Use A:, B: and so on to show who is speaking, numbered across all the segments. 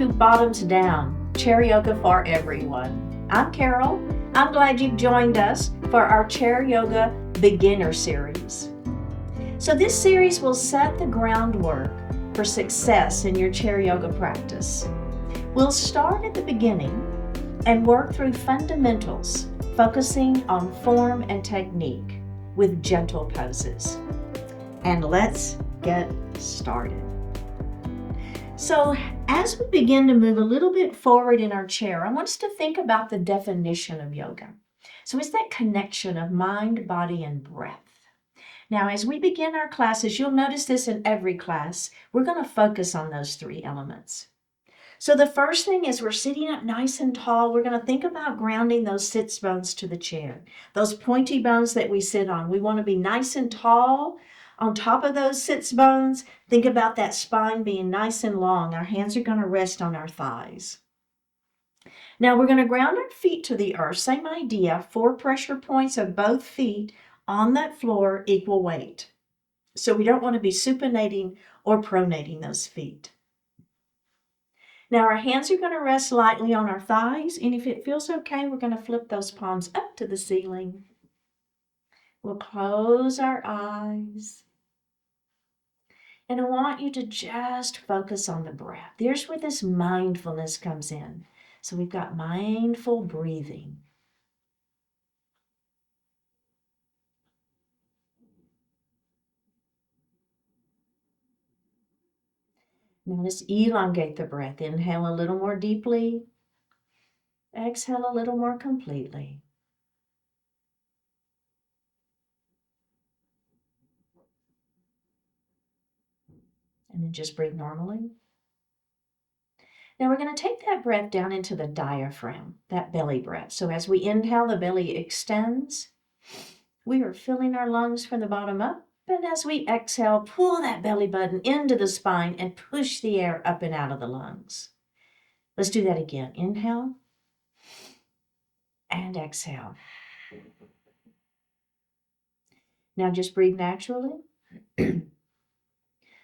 A: to Bottoms Down, Chair Yoga for Everyone. I'm Carol. I'm glad you've joined us for our Chair Yoga Beginner Series. So this series will set the groundwork for success in your chair yoga practice. We'll start at the beginning and work through fundamentals, focusing on form and technique with gentle poses. And let's get started. So as we begin to move a little bit forward in our chair, I want us to think about the definition of yoga. So it's that connection of mind, body, and breath. Now, as we begin our classes, you'll notice this in every class, we're going to focus on those three elements. So the first thing is we're sitting up nice and tall. We're going to think about grounding those sits bones to the chair, those pointy bones that we sit on. We want to be nice and tall. On top of those sits bones, think about that spine being nice and long. Our hands are going to rest on our thighs. Now we're going to ground our feet to the earth. Same idea, 4 pressure points of both feet on that floor, equal weight. So we don't want to be supinating or pronating those feet. Now our hands are going to rest lightly on our thighs, and if it feels okay, we're going to flip those palms up to the ceiling. We'll close our eyes. And I want you to just focus on the breath. There's where this mindfulness comes in. So we've got mindful breathing. Now let's elongate the breath. Inhale a little more deeply. Exhale a little more completely. And then just breathe normally. Now we're going to take that breath down into the diaphragm, that belly breath. So as we inhale, the belly extends. We are filling our lungs from the bottom up. And as we exhale, pull that belly button into the spine and push the air up and out of the lungs. Let's do that again. Inhale and exhale. Now just breathe naturally.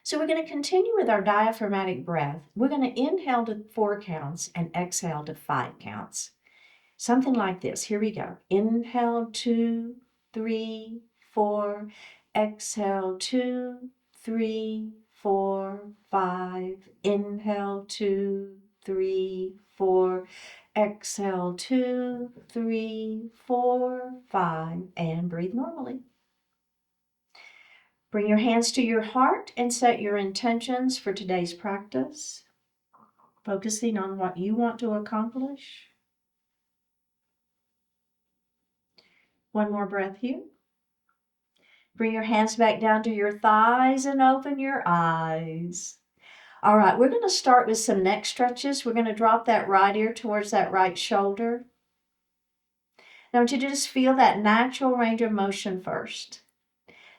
A: So we're going to continue with our diaphragmatic breath. We're going to inhale to 4 counts and exhale to 5 counts. Something like this. Here we go. Inhale 2, 3, 4. Exhale 2, 3, 4, 5. Inhale 2, 3, 4. Exhale 2, 3, 4, 5. And breathe normally. Bring your hands to your heart and set your intentions for today's practice, focusing on what you want to accomplish. One more breath here. Bring your hands back down to your thighs and open your eyes. All right, we're going to start with some neck stretches. We're going to drop that right ear towards that right shoulder. Now I want you to just feel that natural range of motion first.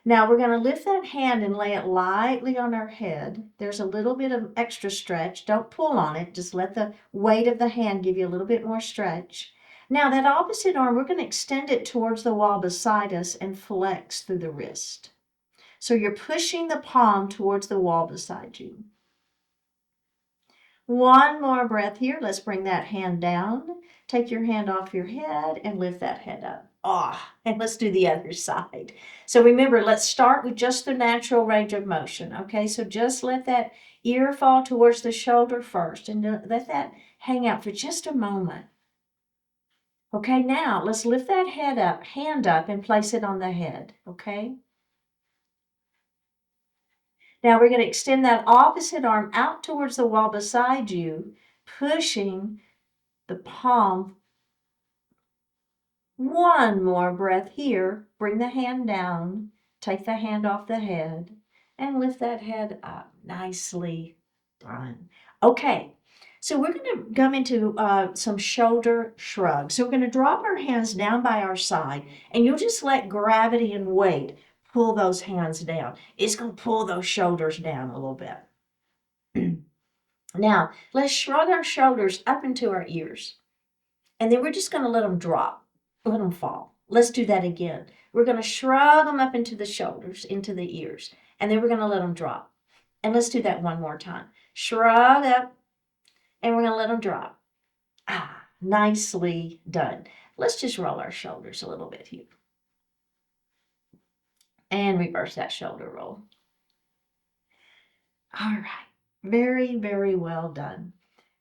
A: Now we're going to lift that hand and lay it lightly on our head. There's a little bit of extra stretch. Don't pull on it. Just let the weight of the hand give you a little bit more stretch. Now that opposite arm, we're going to extend it towards the wall beside us and flex through the wrist. So you're pushing the palm towards the wall beside you. One more breath here. Let's bring that hand down. Take your hand off your head and lift that head up. And let's do the other side. So remember, let's start with just the natural range of motion. Okay, so just let that ear fall towards the shoulder first and let that hang out for just a moment. Okay, now let's lift that hand up and place it on the head. Okay. Now we're going to extend that opposite arm out towards the wall beside you, pushing the palm. One more breath here. Bring the hand down. Take the hand off the head and lift that head up. Nicely done. Okay, so we're going to come into some shoulder shrugs. So we're going to drop our hands down by our side, and you'll just let gravity and weight pull those hands down. It's going to pull those shoulders down a little bit. Now, let's shrug our shoulders up into our ears, and then we're just going to let them drop. Let them fall. Let's do that again. We're going to shrug them up into the shoulders, into the ears, and then we're going to let them drop. And let's do that one more time. Shrug up and we're going to let them drop. Nicely done. Let's just roll our shoulders a little bit here. And reverse that shoulder roll. All right. Very, very well done.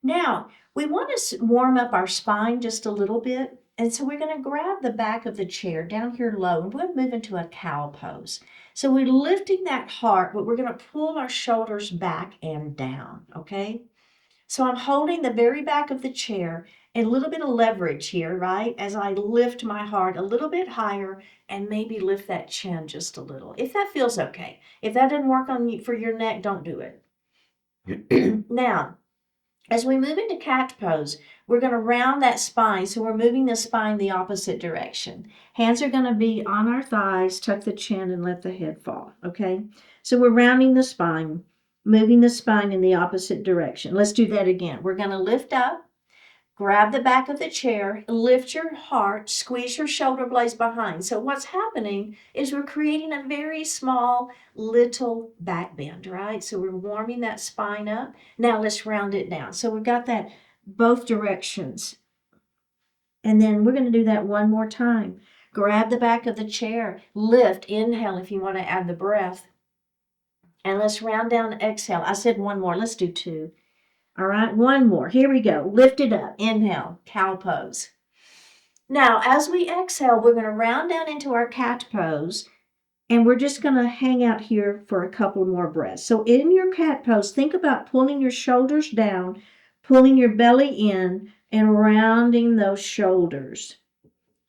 A: Now, we want to warm up our spine just a little bit. And so we're going to grab the back of the chair down here low, and we're going to move into a cow pose. So we're lifting that heart, but we're going to pull our shoulders back and down, okay? So I'm holding the very back of the chair and a little bit of leverage here, right? As I lift my heart a little bit higher and maybe lift that chin just a little. If that feels okay. If that didn't work on you for your neck, don't do it. Now, as we move into cat pose, we're going to round that spine. So we're moving the spine the opposite direction. Hands are going to be on our thighs, tuck the chin and let the head fall, okay? So we're rounding the spine, moving the spine in the opposite direction. Let's do that again. We're going to lift up, grab the back of the chair, lift your heart, squeeze your shoulder blades behind. So what's happening is we're creating a very small little back bend, right? So we're warming that spine up. Now let's round it down. So we've got that both directions. And then we're going to do that one more time. Grab the back of the chair, lift, inhale if you want to add the breath. And let's round down, exhale. I said one more. Let's do two. All right, one more. Here we go. Lift it up. Inhale, cow pose. Now, as we exhale, we're going to round down into our cat pose, and we're just going to hang out here for a couple more breaths. So in your cat pose, think about pulling your shoulders down, pulling your belly in, and rounding those shoulders.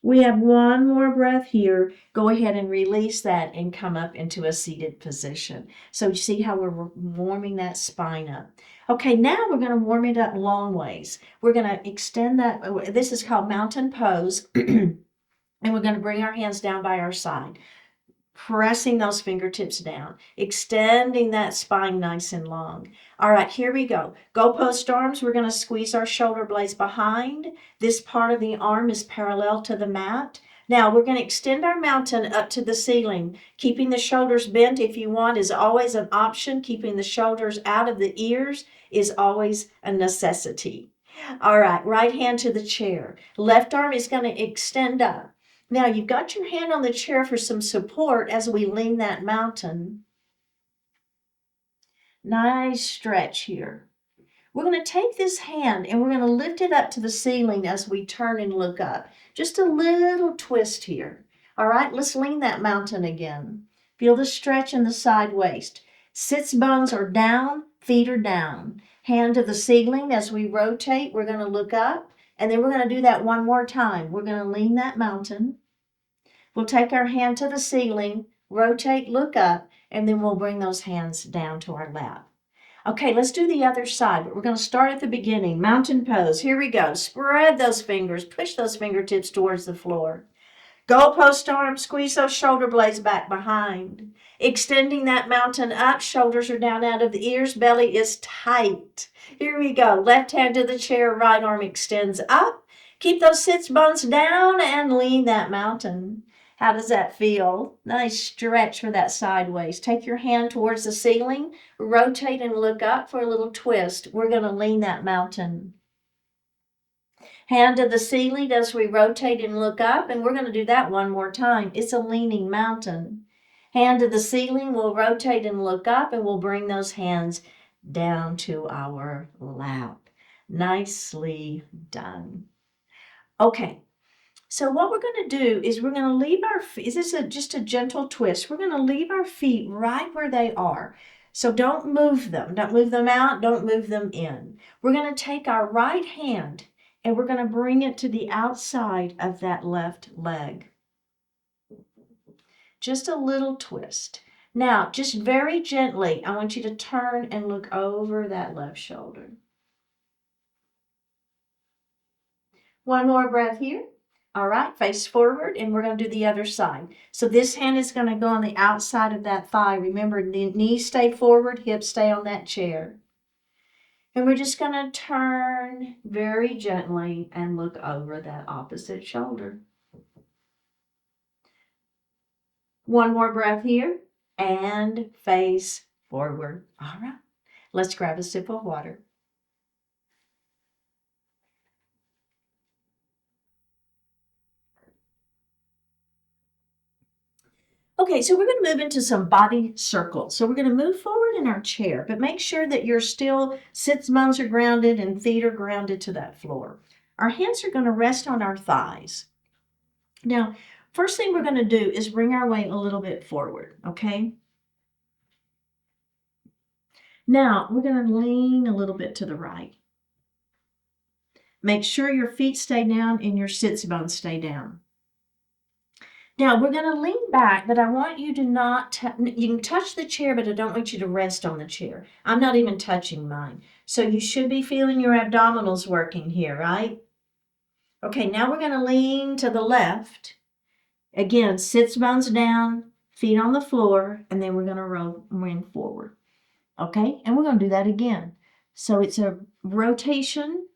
A: We have one more breath here. Go ahead and release that and come up into a seated position. So you see how we're warming that spine up. Okay, now we're going to warm it up long ways. We're going to extend that. This is called mountain pose. And we're going to bring our hands down by our side, pressing those fingertips down, extending that spine nice and long. All right, here we go. Go post arms. We're going to squeeze our shoulder blades behind. This part of the arm is parallel to the mat. Now we're going to extend our mountain up to the ceiling. Keeping the shoulders bent if you want is always an option. Keeping the shoulders out of the ears is always a necessity. All right, right hand to the chair. Left arm is going to extend up. Now you've got your hand on the chair for some support as we lean that mountain. Nice stretch here. We're going to take this hand and we're going to lift it up to the ceiling as we turn and look up. Just a little twist here. All right, let's lean that mountain again. Feel the stretch in the side waist. Sits bones are down, feet are down. Hand to the ceiling as we rotate. We're going to look up, and then we're going to do that one more time. We're going to lean that mountain. We'll take our hand to the ceiling, rotate, look up, and then we'll bring those hands down to our lap. Okay, let's do the other side, but we're going to start at the beginning. Mountain pose. Here we go. Spread those fingers. Push those fingertips towards the floor. Go post arms. Squeeze those shoulder blades back behind. Extending that mountain up. Shoulders are down out of the ears. Belly is tight. Here we go. Left hand to the chair. Right arm extends up. Keep those sits bones down and lean that mountain. How does that feel? Nice stretch for that sideways. Take your hand towards the ceiling, rotate and look up for a little twist. We're going to lean that mountain. Hand to the ceiling as we rotate and look up, and we're going to do that one more time. It's a leaning mountain. Hand to the ceiling, we'll rotate and look up, and we'll bring those hands down to our lap. Nicely done. Okay. So what we're going to do is we're going to leave our feet. This is just a gentle twist. We're going to leave our feet right where they are. So don't move them. Don't move them out. Don't move them in. We're going to take our right hand and we're going to bring it to the outside of that left leg. Just a little twist. Now, just very gently, I want you to turn and look over that left shoulder. One more breath here. All right, face forward, and we're going to do the other side. So this hand is going to go on the outside of that thigh. Remember, the knees stay forward, hips stay on that chair. And we're just going to turn very gently and look over that opposite shoulder. One more breath here, and face forward. All right, let's grab a sip of water. Okay, so we're going to move into some body circles. So we're going to move forward in our chair, but make sure that your sits bones are grounded and feet are grounded to that floor. Our hands are going to rest on our thighs. Now, first thing we're going to do is bring our weight a little bit forward, okay? Now, we're going to lean a little bit to the right. Make sure your feet stay down and your sits bones stay down. Now, we're going to lean back, but I want you to not, you can touch the chair, but I don't want you to rest on the chair. I'm not even touching mine. So you should be feeling your abdominals working here, right? Okay, now we're going to lean to the left. Again, sits bones down, feet on the floor, and then we're going to lean forward. Okay, and we're going to do that again. So it's a rotation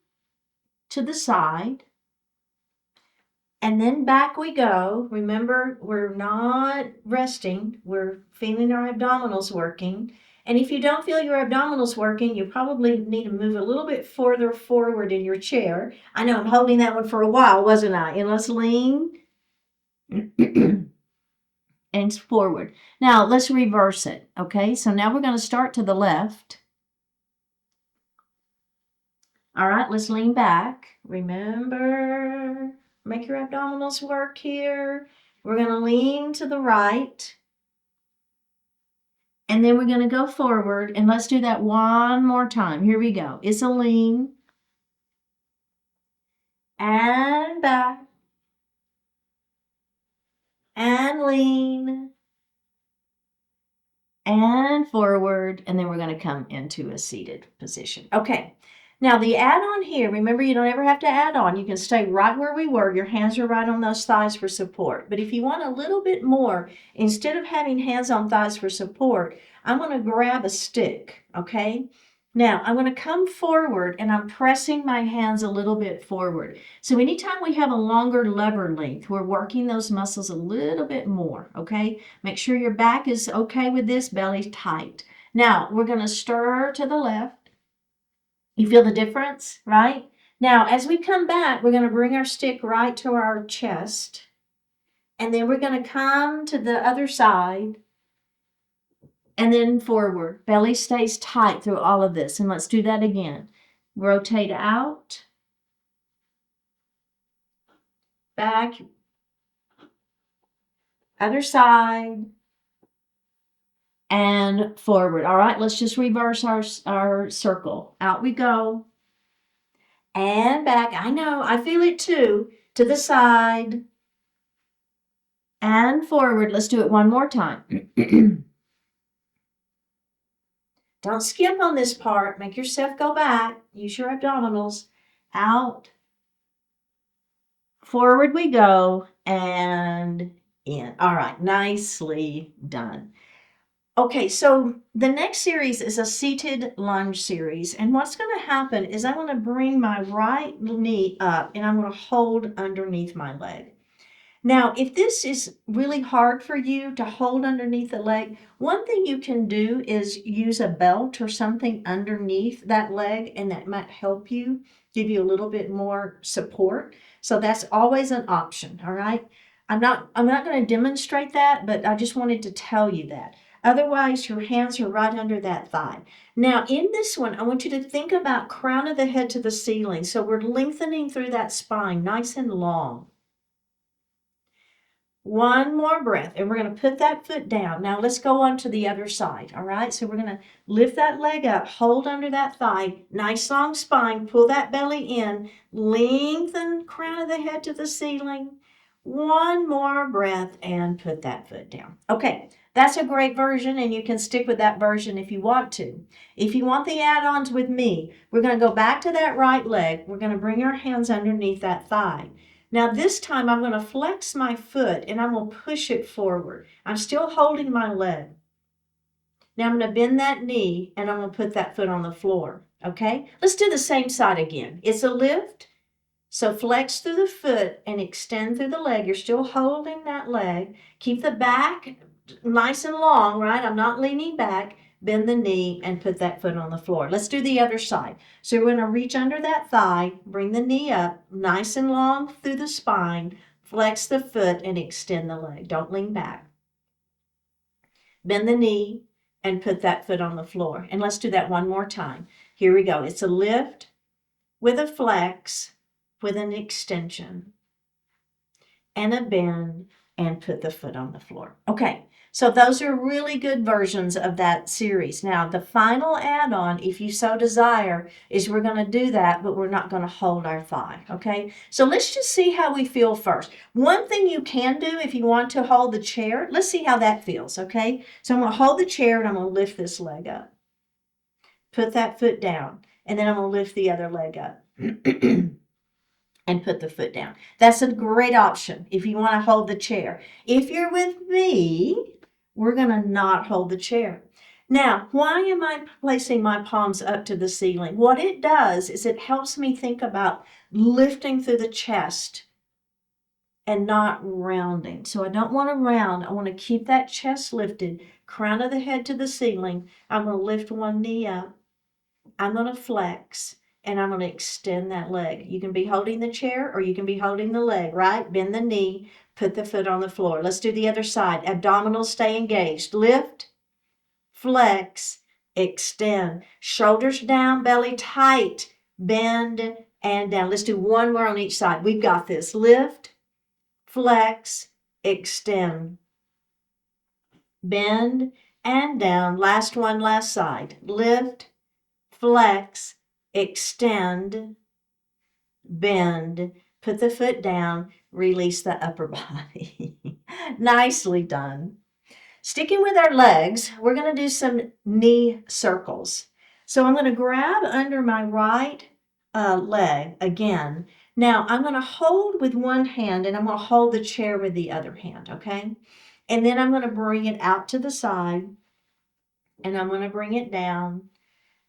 A: to the side. And then back we go. Remember, we're not resting. We're feeling our abdominals working. And if you don't feel your abdominals working, you probably need to move a little bit further forward in your chair. I know I'm holding that one for a while, wasn't I? And let's lean and forward. Now, let's reverse it, okay? So now we're going to start to the left. All right, let's lean back. Remember, make your abdominals work here. We're going to lean to the right. And then we're going to go forward. And let's do that one more time. Here we go. It's a lean. And back. And lean. And forward. And then we're going to come into a seated position. Okay. Now, the add-on here, remember, you don't ever have to add on. You can stay right where we were. Your hands are right on those thighs for support. But if you want a little bit more, instead of having hands on thighs for support, I'm going to grab a stick, okay? Now, I'm going to come forward, and I'm pressing my hands a little bit forward. So anytime we have a longer lever length, we're working those muscles a little bit more, okay? Make sure your back is okay with this, belly tight. Now, we're going to stir to the left. You feel the difference, right? Now, as we come back, we're going to bring our stick right to our chest. And then we're going to come to the other side. And then forward. Belly stays tight through all of this. And let's do that again. Rotate out. Back. Other side. And forward. All right, let's just reverse our circle. Out we go. And back. I know, I feel it too. To the side. And forward. Let's do it one more time. Don't skip on this part. Make yourself go back. Use your abdominals. Out. Forward we go. And in. All right, nicely done. Okay, so the next series is a seated lunge series. And what's going to happen is I'm going to bring my right knee up and I'm going to hold underneath my leg. Now, if this is really hard for you to hold underneath the leg, one thing you can do is use a belt or something underneath that leg, and that might help you, give you a little bit more support. So that's always an option, all right? I'm not going to demonstrate that, but I just wanted to tell you that. Otherwise, your hands are right under that thigh. Now, in this one, I want you to think about crown of the head to the ceiling. So we're lengthening through that spine, nice and long. One more breath, and we're going to put that foot down. Now, let's go on to the other side, all right? So we're going to lift that leg up, hold under that thigh, nice long spine, pull that belly in, lengthen crown of the head to the ceiling. One more breath, and put that foot down. Okay, that's a great version, and you can stick with that version if you want to. If you want the add-ons with me, we're going to go back to that right leg. We're going to bring our hands underneath that thigh. Now this time I'm going to flex my foot and I'm going to push it forward. I'm still holding my leg. Now I'm going to bend that knee and I'm going to put that foot on the floor. Okay? Let's do the same side again. It's a lift. So flex through the foot and extend through the leg. You're still holding that leg. Keep the back nice and long, right? I'm not leaning back. Bend the knee and put that foot on the floor. Let's do the other side. So we're going to reach under that thigh, bring the knee up, nice and long through the spine, flex the foot and extend the leg. Don't lean back. Bend the knee and put that foot on the floor. And let's do that one more time. Here we go. It's a lift with a flex with an extension and a bend and put the foot on the floor. Okay, so those are really good versions of that series. Now, the final add-on, if you so desire, is we're going to do that, but we're not going to hold our thigh, okay? So let's just see how we feel first. One thing you can do if you want to hold the chair, let's see how that feels, okay? So I'm going to hold the chair and I'm going to lift this leg up. Put that foot down, and then I'm going to lift the other leg up. And put the foot down. That's a great option if you want to hold the chair. If you're with me, we're going to not hold the chair. Now, why am I placing my palms up to the ceiling? What it does is it helps me think about lifting through the chest and not rounding. So I don't want to round. I want to keep that chest lifted, crown of the head to the ceiling. I'm going to lift one knee up. I'm going to flex. And I'm going to extend that leg. You can be holding the chair or you can be holding the leg, right? Bend the knee, put the foot on the floor. Let's do the other side. Abdominals stay engaged. Lift, flex, extend. Shoulders down, belly tight. Bend and down. Let's do one more on each side. We've got this. Lift, flex, extend. Bend and down. Last one, last side. Lift, flex, extend, bend, put the foot down, release the upper body. Nicely done. Sticking with our legs, we're going to do some knee circles. So I'm going to grab under my right leg again. Now I'm going to hold with one hand and I'm going to hold the chair with the other hand, okay? And then I'm going to bring it out to the side and I'm going to bring it down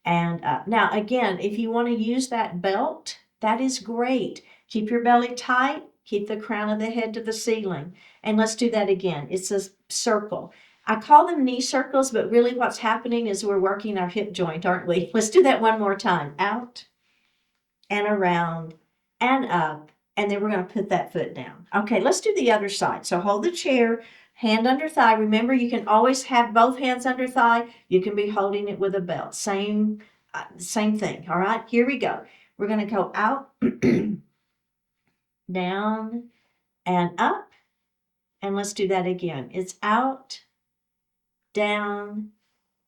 A: and up. Now, again, if you want to use that belt, that is great. Keep your belly tight. Keep the crown of the head to the ceiling. And let's do that again. It's a circle. I call them knee circles, but really what's happening is we're working our hip joint, aren't we? Let's do that one more time. Out and around and up. And then we're going to put that foot down. Okay, let's do the other side. So hold the chair. Hand under thigh. Remember, you can always have both hands under thigh. You can be holding it with a belt. Same thing. All right, here we go. We're going to go out, down, and up. And let's do that again. It's out, down,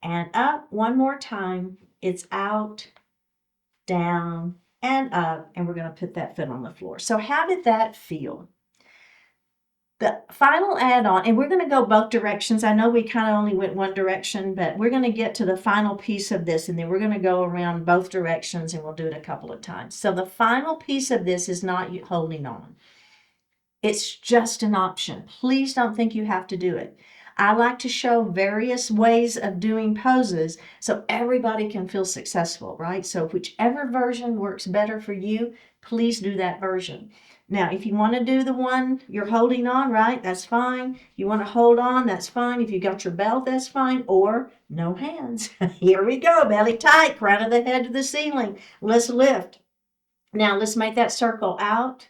A: and up. One more time. It's out, down, and up. And we're going to put that foot on the floor. So how did that feel? The final add-on, and we're going to go both directions. I know we kind of only went one direction, but we're going to get to the final piece of this, and then we're going to go around both directions, and we'll do it a couple of times. So the final piece of this is not holding on. It's just an option. Please don't think you have to do it. I like to show various ways of doing poses so everybody can feel successful, right? So whichever version works better for you, please do that version. Now, if you want to do the one you're holding on, right, that's fine. You want to hold on, that's fine. If you got your belt, that's fine. Or no hands. Here we go. Belly tight, crown of the head to the ceiling. Let's lift. Now, let's make that circle out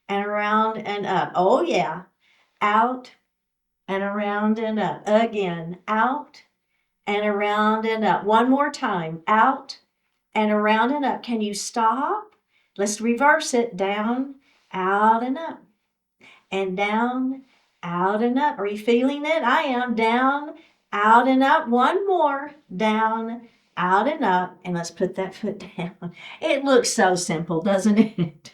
A: and around and up. Oh, yeah. Out and around and up. Again, out and around and up. One more time. Out and around and up. Can you stop? Let's reverse it. Down, out and up, and down, out and up. Are you feeling it? I am. Down, out and up. One more. Down, out and up. And let's put that foot down. It looks so simple, doesn't it?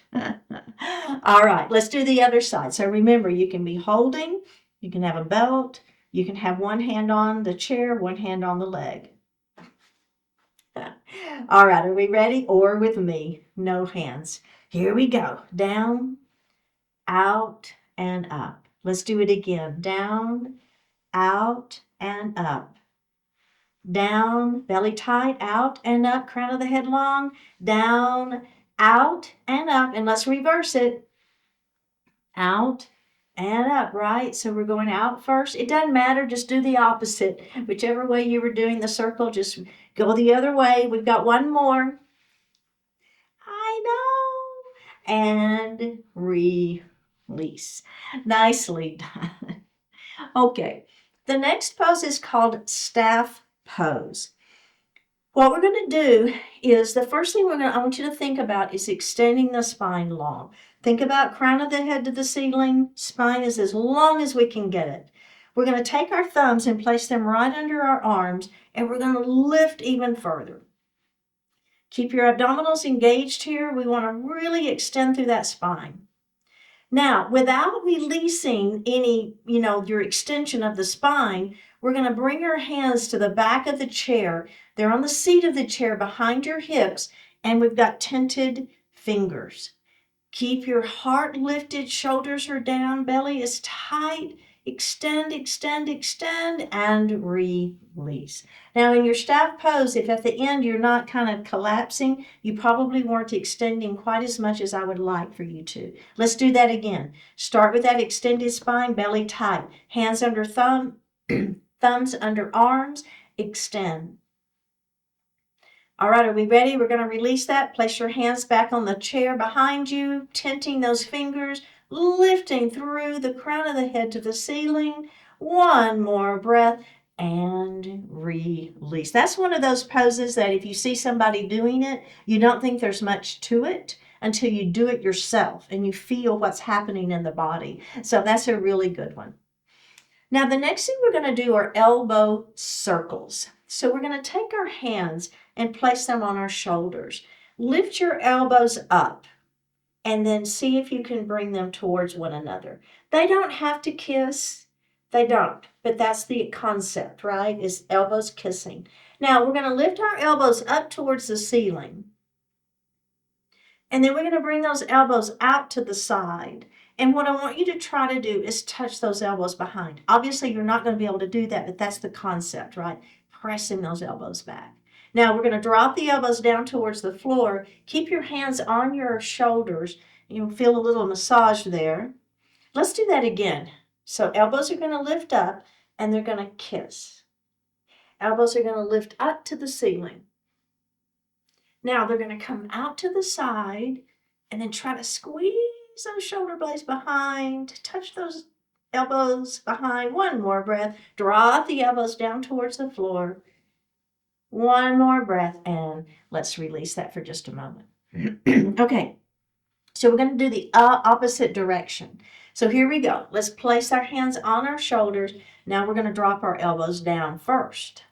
A: All right, let's do the other side. So remember, you can be holding, you can have a belt, you can have one hand on the chair, one hand on the leg. All right, are we ready? Or with me, no hands. Here we go. Down, out, and up. Let's do it again. Down, out, and up. Down, belly tight, out and up, crown of the head long. Down, out, and up. And let's reverse it. Out and up, right? So we're going out first. It doesn't matter. Just do the opposite. Whichever way you were doing the circle, just go the other way. We've got one more. I know. And release. Nicely done. Okay. The next pose is called staff pose. What we're going to do is the first thing I want you to think about is extending the spine long. Think about crown of the head to the ceiling. Spine is as long as we can get it. We're going to take our thumbs and place them right under our arms, and we're going to lift even further. Keep your abdominals engaged here. We want to really extend through that spine. Now, without releasing any, your extension of the spine, we're going to bring our hands to the back of the chair. They're on the seat of the chair behind your hips, and we've got tented fingers. Keep your heart lifted, shoulders are down, belly is tight. Extend, extend, extend, and release. Now, in your staff pose, if at the end you're not kind of collapsing, you probably weren't extending quite as much as I would like for you to. Let's do that again. Start with that extended spine, belly tight. Hands under thumbs under arms, extend. All right, are we ready? We're going to release that. Place your hands back on the chair behind you, tenting those fingers, lifting through the crown of the head to the ceiling. One more breath and release. That's one of those poses that if you see somebody doing it, you don't think there's much to it until you do it yourself and you feel what's happening in the body. So that's a really good one. Now, the next thing we're going to do are elbow circles. So we're going to take our hands and place them on our shoulders. Lift your elbows up and then see if you can bring them towards one another. They don't have to kiss. They don't. But that's the concept, right? Is elbows kissing. Now, we're going to lift our elbows up towards the ceiling. And then we're going to bring those elbows out to the side. And what I want you to try to do is touch those elbows behind. Obviously, you're not going to be able to do that, but that's the concept, right? Pressing those elbows back. Now, we're going to drop the elbows down towards the floor. Keep your hands on your shoulders. You'll feel a little massage there. Let's do that again. So elbows are going to lift up, and they're going to kiss. Elbows are going to lift up to the ceiling. Now, they're going to come out to the side, and then try to squeeze those shoulder blades behind. Touch those elbows behind. One more breath. Draw the elbows down towards the floor. One more breath, and let's release that for just a moment. Okay, so we're going to do the opposite direction. So here we go. Let's place our hands on our shoulders. Now we're going to drop our elbows down first.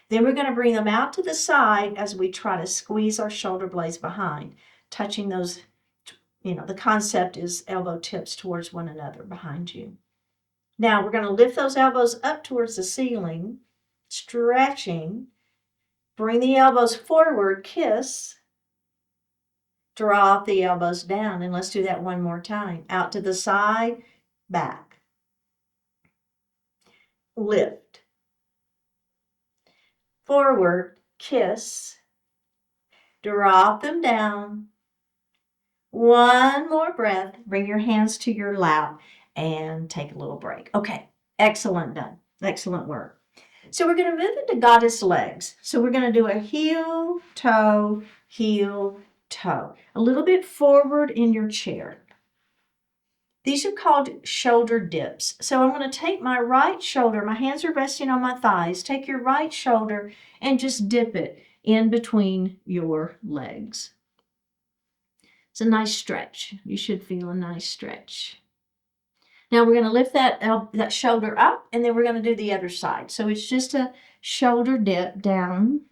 A: Then we're going to bring them out to the side as we try to squeeze our shoulder blades behind, touching those, the concept is elbow tips towards one another behind you. Now we're going to lift those elbows up towards the ceiling, stretching, bring the elbows forward, kiss, drop the elbows down, and let's do that one more time. Out to the side, back, lift, forward, kiss, drop them down. One more breath, bring your hands to your lap, and take a little break. Okay, excellent done. Excellent work. So we're going to move into goddess legs. So we're going to do a heel, toe, a little bit forward in your chair. These are called shoulder dips. So I'm going to take my right shoulder, my hands are resting on my thighs. Take your right shoulder and just dip it in between your legs. It's a nice stretch. You should feel a nice stretch. Now we're going to lift that shoulder up, and then we're going to do the other side. So it's just a shoulder dip down.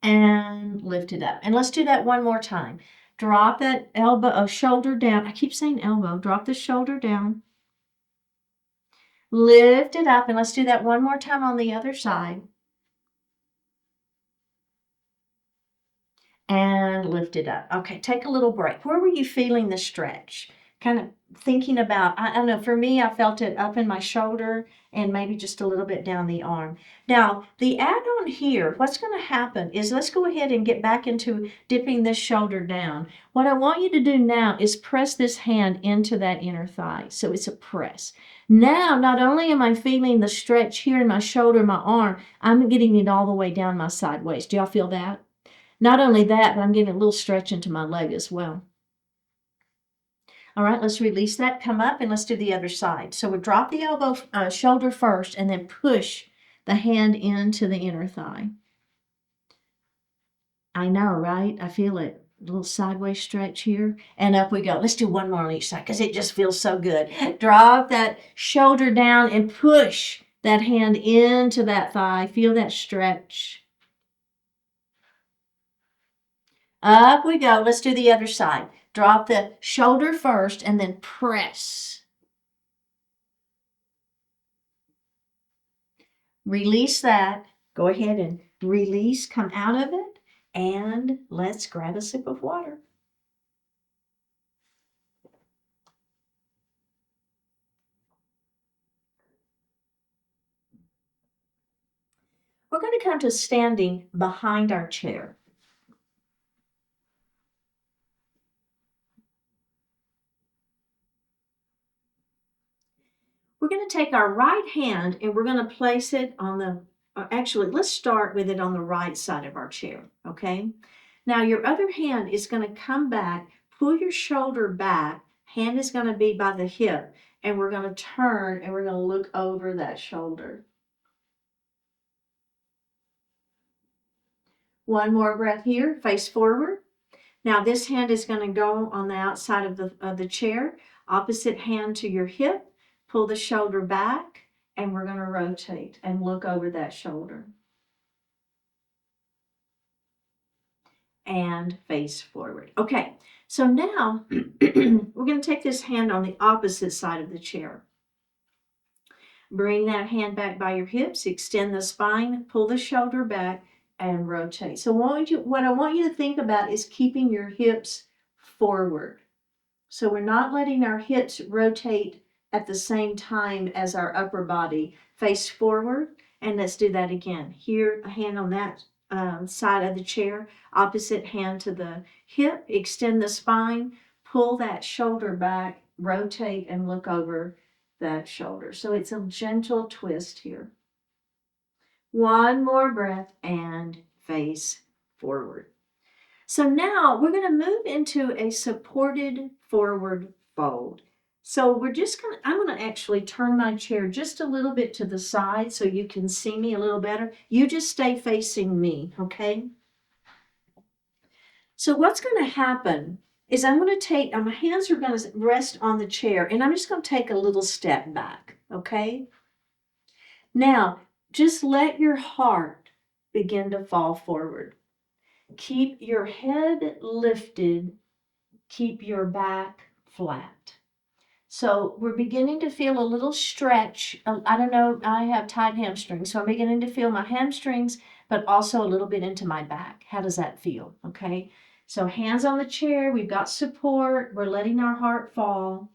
A: And lift it up. And let's do that one more time. Drop that shoulder down. I keep saying elbow. Drop the shoulder down. Lift it up, and let's do that one more time on the other side. And lift it up. Okay, take a little break. Where were you feeling the stretch? Kind of thinking about, I don't know, for me, I felt it up in my shoulder and maybe just a little bit down the arm. Now, the add-on here, what's going to happen is let's go ahead and get back into dipping this shoulder down. What I want you to do now is press this hand into that inner thigh. So it's a press. Now, not only am I feeling the stretch here in my shoulder, my arm, I'm getting it all the way down my sideways. Do y'all feel that? Not only that, but I'm getting a little stretch into my leg as well. All right, let's release that, come up, and let's do the other side. So we drop the elbow, shoulder first, and then push the hand into the inner thigh. I know, right? I feel it. A little sideways stretch here, and up we go. Let's do one more on each side because it just feels so good. Drop that shoulder down and push that hand into that thigh. Feel that stretch. Up we go. Let's do the other side. Drop the shoulder first and then press. Release that. Go ahead and release. Come out of it. And let's grab a sip of water. We're going to come to standing behind our chair. We're going to take our right hand and we're going to place it on the, actually, let's start with it on the right side of our chair, okay? Now your other hand is going to come back, pull your shoulder back, hand is going to be by the hip, and we're going to turn and we're going to look over that shoulder. One more breath here, face forward. Now this hand is going to go on the outside of the chair, opposite hand to your hip, pull the shoulder back, and we're going to rotate and look over that shoulder. And face forward. Okay, so now we're going to take this hand on the opposite side of the chair. Bring that hand back by your hips, extend the spine, pull the shoulder back, and rotate. So what I want you to think about is keeping your hips forward. So we're not letting our hips rotate at the same time as our upper body. Face forward, and let's do that again. Here, a hand on that side of the chair, opposite hand to the hip, extend the spine, pull that shoulder back, rotate, and look over that shoulder. So it's a gentle twist here. One more breath and face forward. So now we're going to move into a supported forward fold. So I'm going to actually turn my chair just a little bit to the side so you can see me a little better. You just stay facing me, okay? So what's going to happen is my hands are going to rest on the chair, and I'm just going to take a little step back, okay? Now, just let your heart begin to fall forward. Keep your head lifted. Keep your back flat. So we're beginning to feel a little stretch. I don't know, I have tight hamstrings, so I'm beginning to feel my hamstrings, but also a little bit into my back. How does that feel? Okay. So hands on the chair, we've got support. We're letting our heart fall.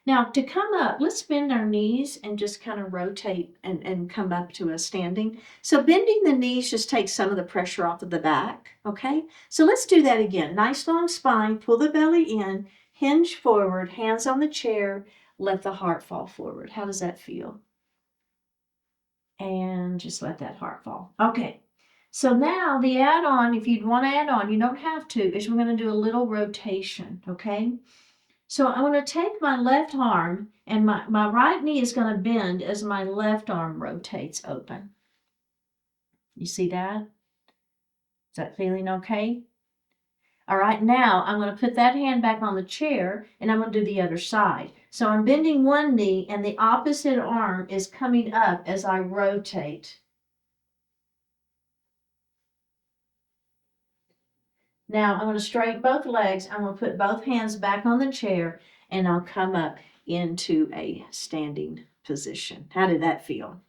A: Now, to come up, let's bend our knees and just kind of rotate and come up to a standing. So bending the knees just takes some of the pressure off of the back, okay? So let's do that again. Nice long spine, pull the belly in, hinge forward, hands on the chair, let the heart fall forward. How does that feel? And just let that heart fall. Okay. So now the add-on, if you'd want to add on, you don't have to, is we're going to do a little rotation, okay? So I'm going to take my left arm, and my right knee is going to bend as my left arm rotates open. You see that? Is that feeling okay? All right, now I'm going to put that hand back on the chair, and I'm going to do the other side. So I'm bending one knee, and the opposite arm is coming up as I rotate. Now I'm going to straighten both legs. I'm going to put both hands back on the chair, and I'll come up into a standing position. How did that feel?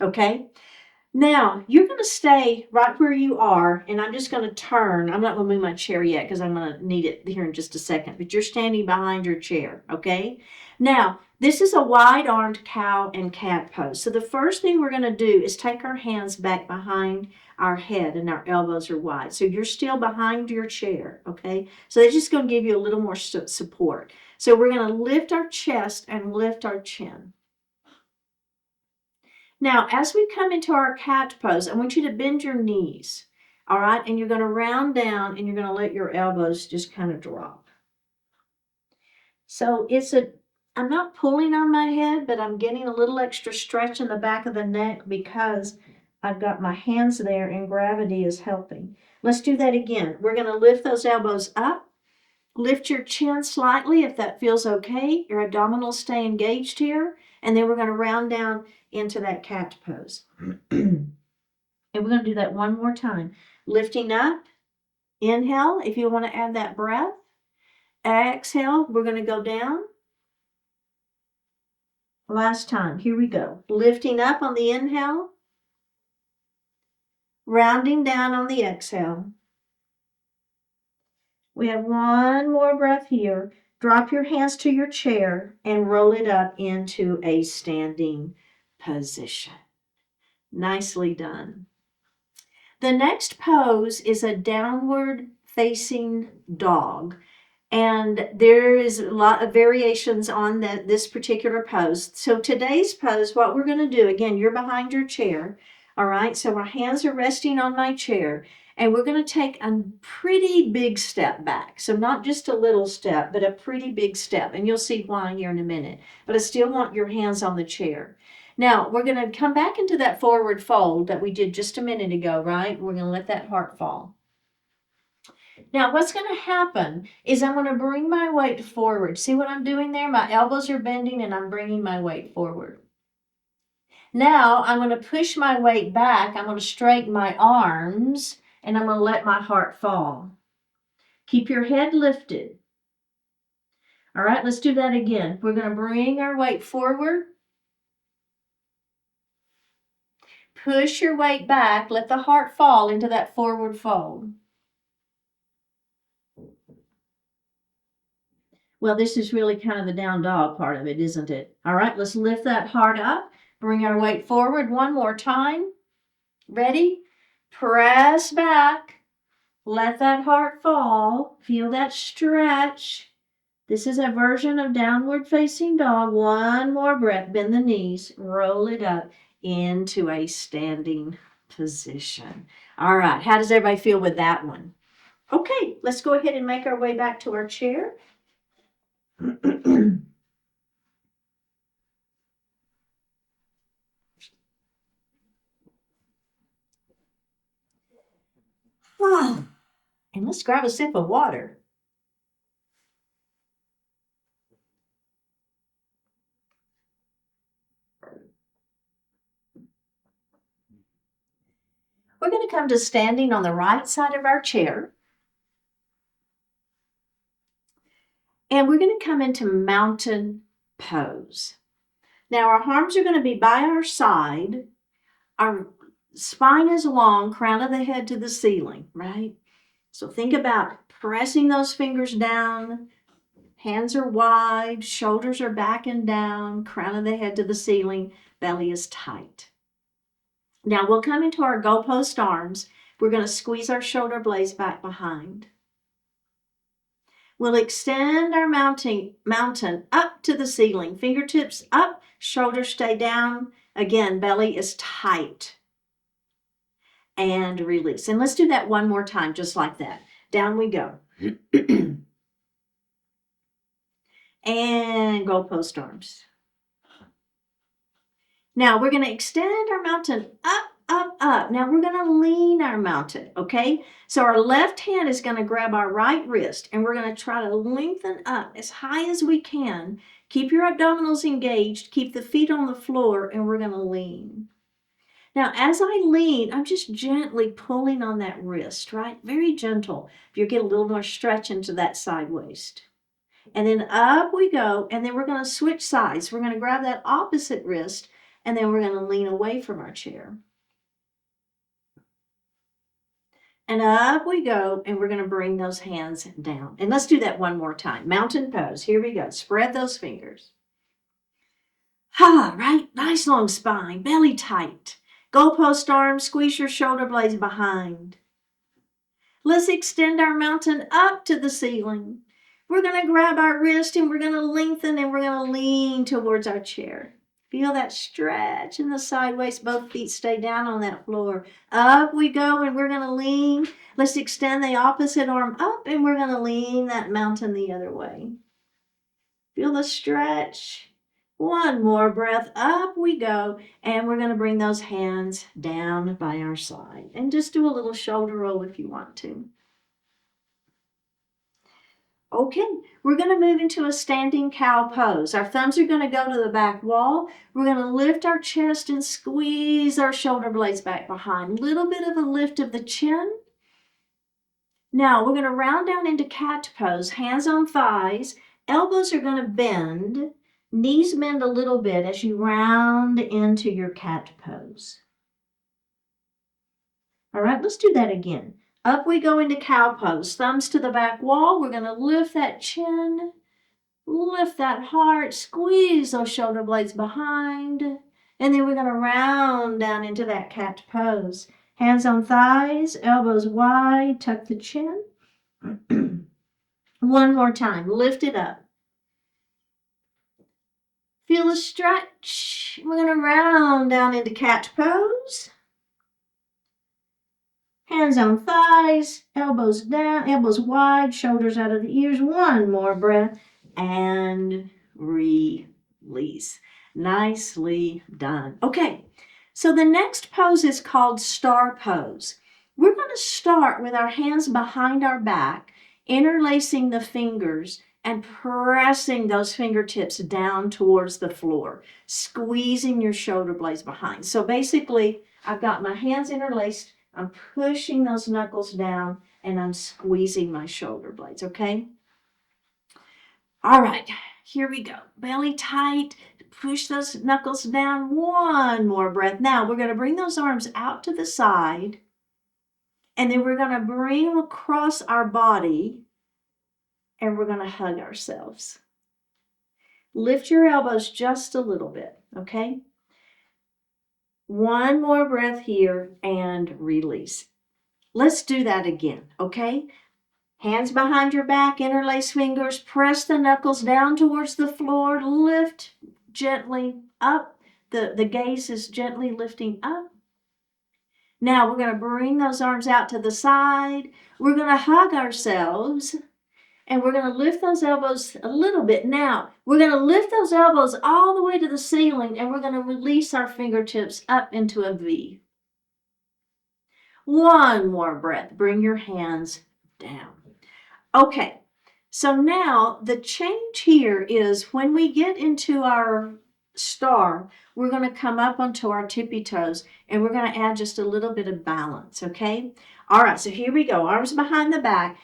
A: Okay. Now you're going to stay right where you are, and I'm just going to turn. I'm not going to move my chair yet because I'm going to need it here in just a second, but you're standing behind your chair. Okay. Now this is a wide-armed cow and cat pose. So the first thing we're going to do is take our hands back behind our head, and our elbows are wide. So you're still behind your chair, okay? So that's just going to give you a little more support. So we're going to lift our chest and lift our chin. Now, as we come into our cat pose, I want you to bend your knees. All right, and you're going to round down and you're going to let your elbows just kind of drop. So I'm not pulling on my head, but I'm getting a little extra stretch in the back of the neck because I've got my hands there and gravity is helping. Let's do that again. We're going to lift those elbows up. Lift your chin slightly if that feels okay. Your abdominals stay engaged here. And then we're going to round down into that cat pose. And we're going to do that one more time. Lifting up. Inhale if you want to add that breath. Exhale, we're going to go down. Last time, here we go. Lifting up on the inhale. Rounding down on the exhale. We have one more breath here. Drop your hands to your chair and roll it up into a standing position. Nicely done. The next pose is a downward facing dog. And there is a lot of variations on this particular pose. So today's pose, what we're going to do, again, you're behind your chair. All right, so my hands are resting on my chair. And we're going to take a pretty big step back. So not just a little step, but a pretty big step. And you'll see why here in a minute. But I still want your hands on the chair. Now, we're going to come back into that forward fold that we did just a minute ago, right? We're going to let that heart fall. Now, what's going to happen is I'm going to bring my weight forward. See what I'm doing there? My elbows are bending and I'm bringing my weight forward. Now, I'm going to push my weight back. I'm going to straighten my arms and I'm going to let my heart fall. Keep your head lifted. All right, let's do that again. We're going to bring our weight forward. Push your weight back. Let the heart fall into that forward fold. Well, this is really kind of the down dog part of it, isn't it? All right, let's lift that heart up. Bring our weight forward one more time. Ready? Press back. Let that heart fall. Feel that stretch. This is a version of downward facing dog. One more breath. Bend the knees. Roll it up into a standing position. All right, how does everybody feel with that one? Okay, let's go ahead and make our way back to our chair. Wow. And let's grab a sip of water. We're going to come to standing on the right side of our chair. And we're going to come into mountain pose. Now our arms are going to be by our side. Our spine is long, crown of the head to the ceiling, right? So think about pressing those fingers down. Hands are wide, shoulders are back and down, crown of the head to the ceiling, belly is tight. Now we'll come into our goalpost arms. We're going to squeeze our shoulder blades back behind. We'll extend our mountain up to the ceiling. Fingertips up, shoulders stay down. Again, belly is tight. And release. And let's do that one more time, just like that. Down we go. And goalpost arms. Now we're going to extend our mountain up, up, up. Now we're going to lean our mountain, okay? So our left hand is going to grab our right wrist and we're going to try to lengthen up as high as we can. Keep your abdominals engaged, keep the feet on the floor, and we're going to lean. Now as I lean, I'm just gently pulling on that wrist, right? Very gentle. You get a little more stretch into that side waist. And then up we go, and then we're going to switch sides. We're going to grab that opposite wrist, and then we're going to lean away from our chair. And up we go, and we're going to bring those hands down. And let's do that one more time. Mountain pose. Here we go. Spread those fingers. Right? Nice long spine, belly tight. Goalpost arms, squeeze your shoulder blades behind. Let's extend our mountain up to the ceiling. We're going to grab our wrist and we're going to lengthen and we're going to lean towards our chair. Feel that stretch in the sideways. Both feet stay down on that floor. Up we go, and we're going to lean. Let's extend the opposite arm up, and we're going to lean that mountain the other way. Feel the stretch. One more breath. Up we go, and we're going to bring those hands down by our side. And just do a little shoulder roll if you want to. Okay, we're going to move into a standing cow pose. Our thumbs are going to go to the back wall. We're going to lift our chest and squeeze our shoulder blades back behind. Little bit of a lift of the chin. Now we're going to round down into cat pose, hands on thighs. Elbows are going to bend. Knees bend a little bit as you round into your cat pose. All right, let's do that again. Up we go into cow pose. Thumbs to the back wall. We're going to lift that chin, lift that heart, squeeze those shoulder blades behind. And then we're going to round down into that cat pose. Hands on thighs, elbows wide, tuck the chin. One more time. Lift it up. Feel the stretch. We're going to round down into cat pose. Hands on thighs, elbows down, elbows wide, shoulders out of the ears. One more breath and release. Nicely done. Okay, so the next pose is called star pose. We're going to start with our hands behind our back, interlacing the fingers and pressing those fingertips down towards the floor, squeezing your shoulder blades behind. So basically, I've got my hands interlaced. I'm pushing those knuckles down and I'm squeezing my shoulder blades, okay? All right, here we go. Belly tight, push those knuckles down. One more breath. Now we're going to bring those arms out to the side and then we're going to bring them across our body and we're going to hug ourselves. Lift your elbows just a little bit, okay? One more breath here and release. Let's do that again, okay? Hands behind your back, interlace fingers, press the knuckles down towards the floor, lift gently up. The gaze is gently lifting up. Now we're going to bring those arms out to the side. We're going to hug ourselves. And we're going to lift those elbows a little bit. Now, we're going to lift those elbows all the way to the ceiling and we're going to release our fingertips up into a V. One more breath. Bring your hands down. Okay, so now the change here is when we get into our star, we're going to come up onto our tippy toes and we're going to add just a little bit of balance, okay? All right, so here we go. Arms behind the back.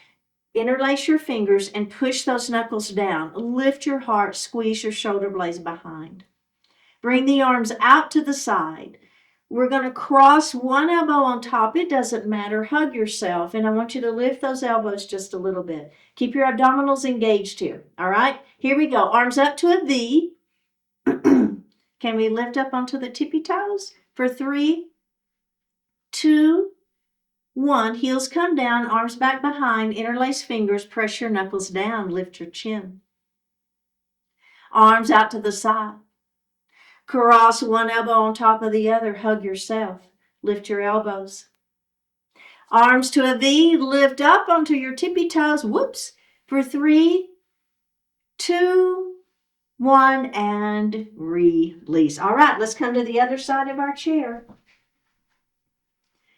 A: Interlace your fingers and push those knuckles down. Lift your heart, squeeze your shoulder blades behind. Bring the arms out to the side. We're going to cross one elbow on top. It doesn't matter. Hug yourself. And I want you to lift those elbows just a little bit. Keep your abdominals engaged here. All right? Here we go. Arms up to a V. Can we lift up onto the tippy toes? For 3, 2, 1, heels come down, arms back behind, interlace fingers, press your knuckles down, lift your chin. Arms out to the side. Cross one elbow on top of the other, hug yourself, lift your elbows. Arms to a V, lift up onto your tippy toes, whoops, for 3, 2, 1, and release. All right, let's come to the other side of our chair.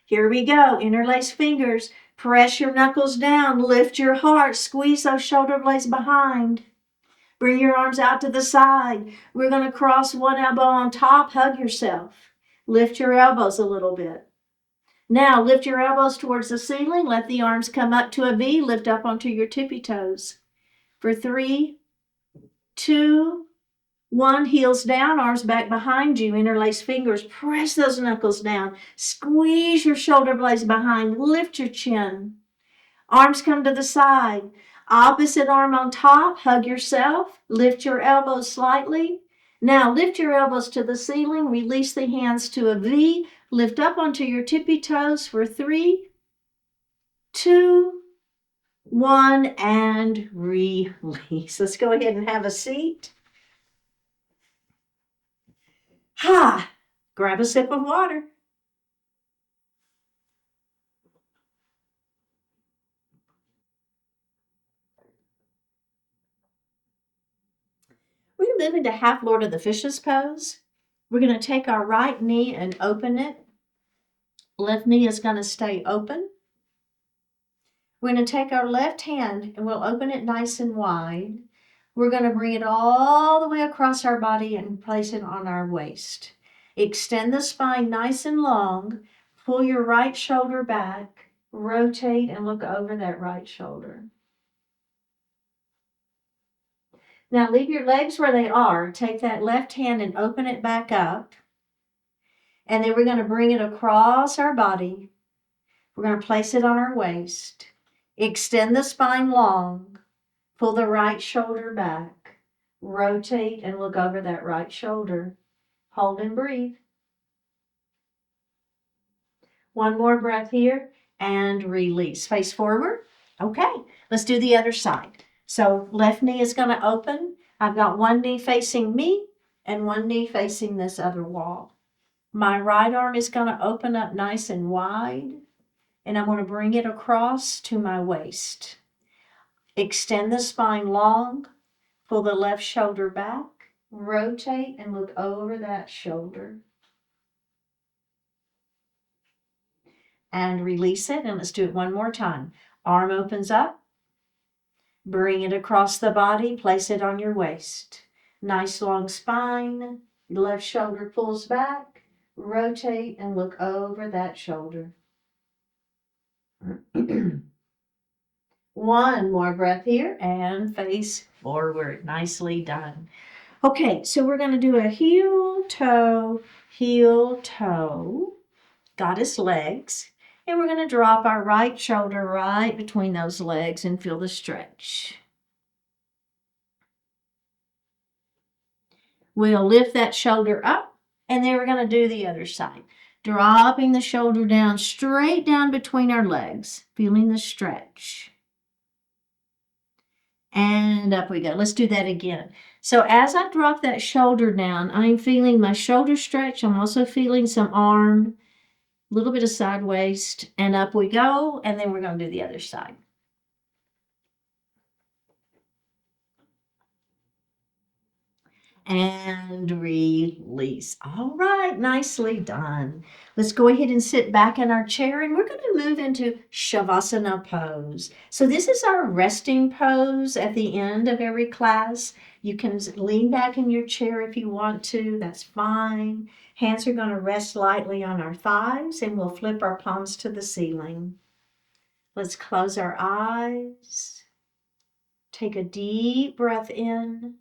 A: Here we go. Interlace fingers. Press your knuckles down. Lift your heart. Squeeze those shoulder blades behind. Bring your arms out to the side. We're going to cross one elbow on top. Hug yourself. Lift your elbows a little bit. Now lift your elbows towards the ceiling. Let the arms come up to a V. Lift up onto your tippy toes. For 3, 2, 1, heels down, arms back behind you, interlace fingers, press those knuckles down, squeeze your shoulder blades behind, lift your chin. Arms come to the side, opposite arm on top, hug yourself, lift your elbows slightly. Now lift your elbows to the ceiling, release the hands to a V, lift up onto your tippy toes for 3, 2, 1, and release. Let's go ahead and have a seat. Ha! Grab a sip of water. We're going to move into half Lord of the Fishes pose. We're going to take our right knee and open it. Left knee is going to stay open. We're going to take our left hand and we'll open it nice and wide. We're going to bring it all the way across our body and place it on our waist. Extend the spine nice and long. Pull your right shoulder back. Rotate and look over that right shoulder. Now leave your legs where they are. Take that left hand and open it back up. And then we're going to bring it across our body. We're going to place it on our waist. Extend the spine long. Pull the right shoulder back. Rotate and look over that right shoulder. Hold and breathe. One more breath here and release. Face forward. Okay, let's do the other side. So left knee is going to open. I've got one knee facing me and one knee facing this other wall. My right arm is going to open up nice and wide, and I'm going to bring it across to my waist. Extend the spine long, pull the left shoulder back, rotate and look over that shoulder. And release it, and let's do it one more time. Arm opens up, bring it across the body, place it on your waist. Nice long spine, left shoulder pulls back, rotate and look over that shoulder. One more breath here and face forward. Nicely done. Okay, so we're going to do a heel, toe, goddess legs. And we're going to drop our right shoulder right between those legs and feel the stretch. We'll lift that shoulder up, and then we're going to do the other side. Dropping the shoulder down, straight down between our legs, feeling the stretch. And up we go. Let's do that again. So as I drop that shoulder down, I'm feeling my shoulder stretch. I'm also feeling some arm, a little bit of side waist, and up we go. And then we're going to do the other side. And release. All right, nicely done. Let's go ahead and sit back in our chair, and we're going to move into Savasana pose. So this is our resting pose at the end of every class. You can lean back in your chair if you want to. That's fine. Hands are going to rest lightly on our thighs, and we'll flip our palms to the ceiling. Let's close our eyes. Take a deep breath in.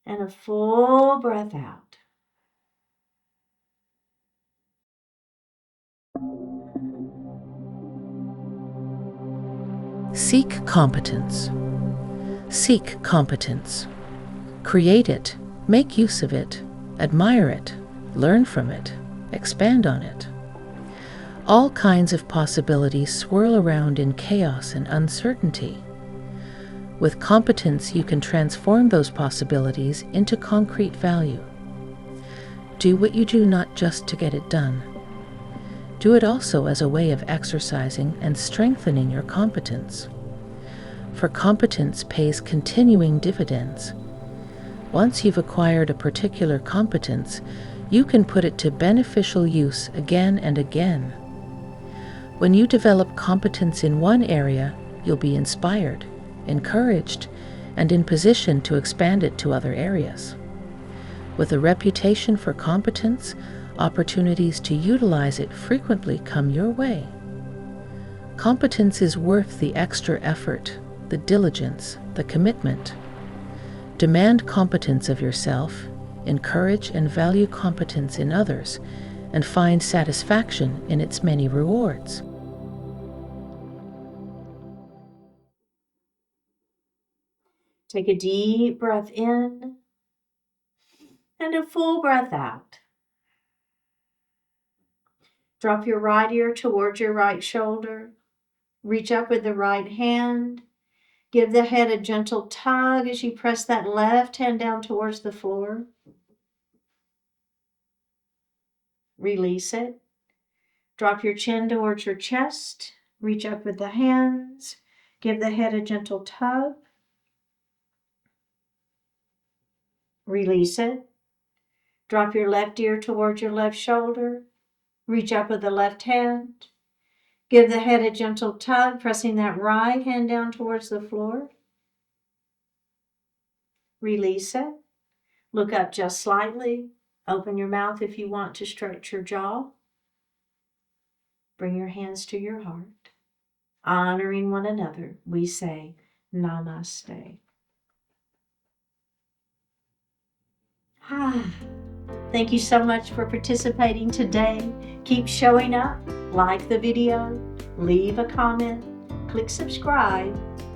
A: And a full breath out.
B: Seek competence. Seek competence. Create it, make use of it, admire it, learn from it, expand on it. All kinds of possibilities swirl around in chaos and uncertainty. With competence, you can transform those possibilities into concrete value. Do what you do not just to get it done. Do it also as a way of exercising and strengthening your competence. For competence pays continuing dividends. Once you've acquired a particular competence, you can put it to beneficial use again and again. When you develop competence in one area, you'll be inspired, encouraged, and in position to expand it to other areas. With a reputation for competence, opportunities to utilize it frequently come your way. Competence is worth the extra effort, the diligence, the commitment. Demand competence of yourself, encourage and value competence in others, and find satisfaction in its many rewards.
A: Take a deep breath in and a full breath out. Drop your right ear towards your right shoulder. Reach up with the right hand. Give the head a gentle tug as you press that left hand down towards the floor. Release it. Drop your chin towards your chest. Reach up with the hands. Give the head a gentle tug. Release it. Drop your left ear towards your left shoulder. Reach up with the left hand. Give the head a gentle tug, pressing that right hand down towards the floor. Release it. Look up just slightly. Open your mouth if you want to stretch your jaw. Bring your hands to your heart. Honoring one another, we say Namaste. Thank you so much for participating today. Keep showing up, like the video, leave a comment, click subscribe,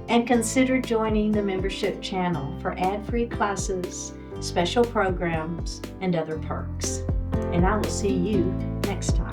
A: and consider joining the membership channel for ad-free classes, special programs, and other perks. And I will see you next time.